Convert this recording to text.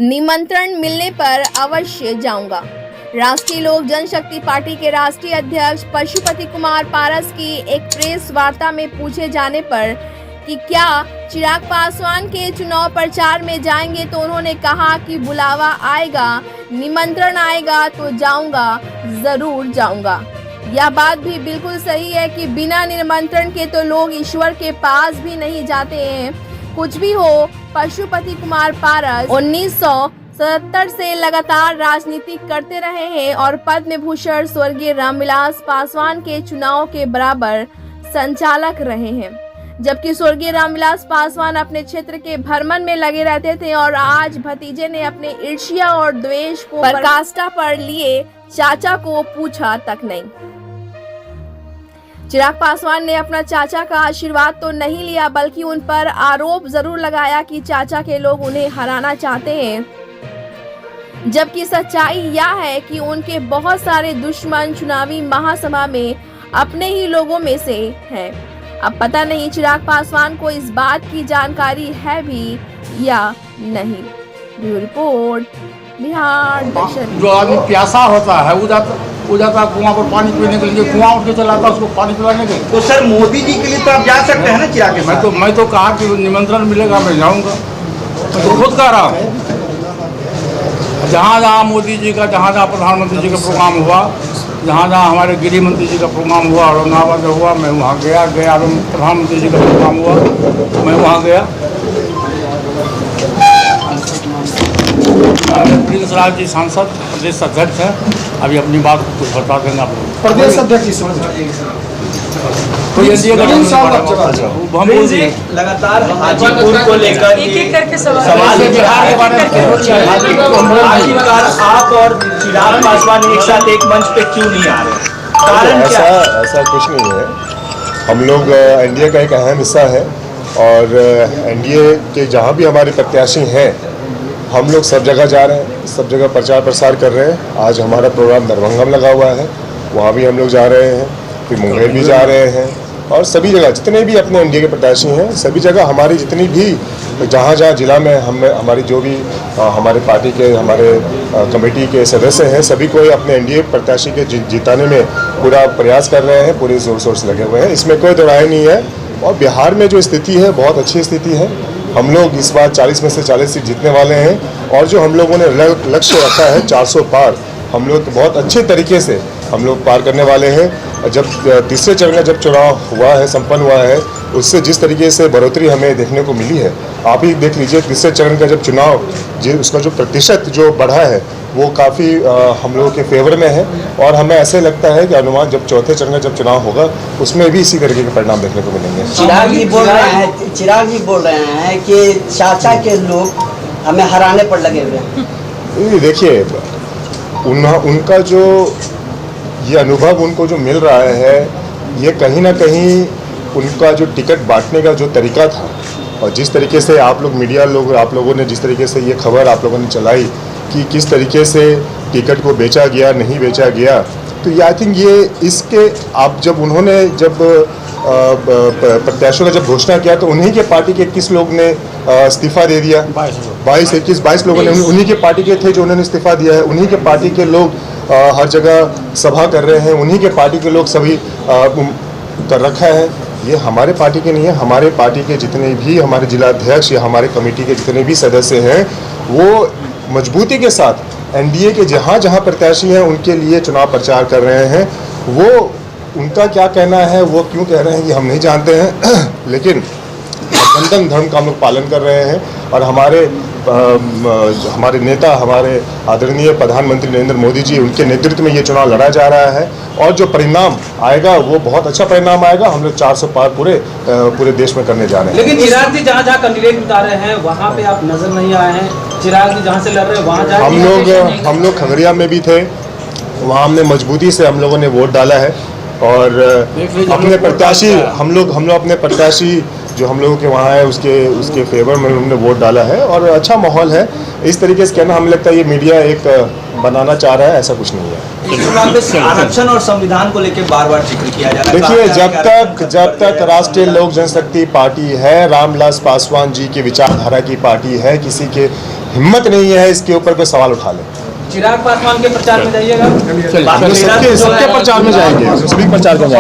निमंत्रण मिलने पर अवश्य जाऊंगा। राष्ट्रीय लोक जनशक्ति पार्टी के राष्ट्रीय अध्यक्ष पशुपति कुमार पारस की एक प्रेस वार्ता में पूछे जाने पर कि क्या चिराग पासवान के चुनाव प्रचार में जाएंगे, तो उन्होंने कहा कि बुलावा आएगा, निमंत्रण आएगा तो जाऊंगा, जरूर जाऊंगा। यह बात भी बिल्कुल सही है कि बिना निमंत्रण के तो लोग ईश्वर के पास भी नहीं जाते हैं। कुछ भी हो, पशुपति कुमार पारस 1977 से लगातार राजनीति करते रहे हैं और पद्म भूषण स्वर्गीय रामविलास पासवान के चुनाव के बराबर संचालक रहे हैं, जबकि स्वर्गीय रामविलास पासवान अपने क्षेत्र के भ्रमण में लगे रहते थे। और आज भतीजे ने अपने ईर्ष्या और द्वेष को पराकाष्ठा पर लिए चाचा को पूछा तक नहीं। चिराग पासवान ने अपना चाचा का आशीर्वाद तो नहीं लिया, बल्कि उन पर आरोप जरूर लगाया कि चाचा के लोग उन्हें हराना चाहते हैं, जबकि सच्चाई यह है कि उनके बहुत सारे दुश्मन चुनावी महासभा में अपने ही लोगों में से हैं। अब पता नहीं चिराग पासवान को इस बात की जानकारी है भी या नहीं। ब्यूरो रिपोर्ट, बिहार दर्शन। जो आदमी प्यासा होता है वो जाता कुआं पर पानी पीने के लिए, कुआं उठ के चला आता उसको पानी पिलाने के लिए। तो सर मोदी जी के लिए तो आप जा सकते हैं ना चिराग के साथ। मैं तो कहा कि निमंत्रण मिलेगा मैं जाऊंगा। मैं तो खुद कह रहा हूँ, जहाँ जहाँ मोदी जी का, जहाँ जहाँ प्रधानमंत्री जी का प्रोग्राम हुआ, जहाँ जहाँ हमारे गृह मंत्री जी का प्रोग्राम हुआ, औरंगाबाद में हुआ, मैं वहाँ गया। प्रधानमंत्री जी का प्रोग्राम हुआ, मैं वहाँ गया। प्रिंस राज जी सांसद, प्रदेश अध्यक्ष हैं, अभी अपनी बात कुछ बता देंगे आप लोग। प्रदेश अध्यक्ष लगातार हाजीपुर को लेकर एक-एक करके सवाल बिहार के बारे में आखिरकार आप और चिराग पासवान एक साथ एक मंच पे क्यों नहीं आ रहे? कारण क्या? ऐसा कुछ नहीं है। हम लोग एनडीए का एक अहम हिस्सा है और एनडीए के जहाँ भी हमारे प्रत्याशी हैं, हम लोग सब जगह जा रहे हैं, सब जगह प्रचार प्रसार कर रहे हैं। आज हमारा प्रोग्राम दरभंगा में लगा हुआ है, वहाँ भी हम लोग जा रहे हैं, फिर मुंगेर भी जा रहे हैं और सभी जगह जितने भी अपने एनडीए के प्रत्याशी हैं, सभी जगह हमारी जितनी भी जहाँ जहाँ जिला में हमारी जो भी हमारे पार्टी के हमारे कमेटी के सदस्य हैं, सभी को अपने एनडीए प्रत्याशी के जिताने में पूरा प्रयास कर रहे हैं, पूरे जोर शोर से लगे हुए हैं। इसमें कोई दो राय नहीं है। और बिहार में जो स्थिति है बहुत अच्छी स्थिति है। हम लोग इस बार 40 में से 40 सीट जीतने वाले हैं और जो हम लोगों ने लक्ष्य रखा है 400 पार, हम लोग बहुत अच्छे तरीके से हम लोग पार करने वाले हैं। जब तीसरे चरण का जब चुनाव हुआ है, संपन्न हुआ है, उससे जिस तरीके से बढ़ोतरी हमें देखने को मिली है, आप ही देख लीजिए। तीसरे चरण का जब चुनाव उसका जो प्रतिशत जो बढ़ा है वो काफ़ी हम लोगों के फेवर में है और हमें ऐसे लगता है कि अनुमान जब चौथे चरण का जब चुनाव होगा उसमें भी इसी तरीके के परिणाम देखने को मिलेंगे। चिराग जी बोल रहे हैं कि चाचा के लोग हमें हराने पर लगे हुए हैं। देखिए, उनका जो ये अनुभव उनको जो मिल रहा है, ये कहीं ना कहीं उनका जो टिकट बांटने का जो तरीका था और जिस तरीके से आप लोग मीडिया लोग, आप लोगों ने जिस तरीके से ये खबर आप लोगों ने चलाई कि किस तरीके से टिकट को बेचा गया, नहीं बेचा गया, तो ये आई थिंक ये इसके आप जब उन्होंने जब प्रत्याशियों का जब घोषणा किया तो उन्हीं के पार्टी के 21 लोग ने इस्तीफा दे दिया। 22 लोगों ने उन्हीं के पार्टी के थे जो उन्होंने इस्तीफा दिया है। उन्हीं के पार्टी के लोग हर जगह सभा कर रहे हैं, उन्हीं के पार्टी के लोग सभी कर रखा है। ये हमारे पार्टी के नहीं है। हमारे पार्टी के जितने भी हमारे जिला अध्यक्ष या हमारे कमेटी के जितने भी सदस्य हैं, वो मजबूती के साथ एनडीए के जहाँ जहाँ प्रत्याशी हैं उनके लिए चुनाव प्रचार कर रहे हैं। वो उनका क्या कहना है, वो क्यों कह रहे हैं ये हम नहीं जानते हैं, लेकिन गठबंधन धर्म का हम लोग पालन कर रहे हैं और हमारे नेता, हमारे आदरणीय प्रधानमंत्री नरेंद्र मोदी जी, उनके नेतृत्व में ये चुनाव लड़ा जा रहा है और जो परिणाम आएगा वो बहुत अच्छा परिणाम आएगा। हम लोग 400 पार पूरे देश में करने जा रहे हैं। लेकिन चिराग जी जहाँ कैंडिडेट उतार रहे हैं वहाँ पे आप नजर नहीं आए हैं। चिराग जी जहाँ से लड़ रहे हैं वहाँ हम लोग खगड़िया में भी थे, वहाँ हमने मजबूती से हम लोगों ने वोट डाला है और अपने प्रत्याशी हम लोग अपने प्रत्याशी जो हम लोगों के वहाँ है उसके फेवर में उन्होंने वोट डाला है और अच्छा माहौल है। इस तरीके से कहना हमें लगता है ये मीडिया एक बनाना चाह रहा है, ऐसा कुछ नहीं है। इस चुनाव में आरक्षण और संविधान को लेकर बार-बार जिक्र किया जा रहा है। देखिए, जब तक राष्ट्रीय लोक जनशक्ति पार्टी है, रामविलास पासवान जी की विचारधारा की पार्टी है, किसी के हिम्मत नहीं है इसके ऊपर कोई सवाल उठा ले। चिराग पासवान के प्रचार में जाइएगा। सबके प्रचार में जाएंगे, सभी प्रचार में जाएंगे।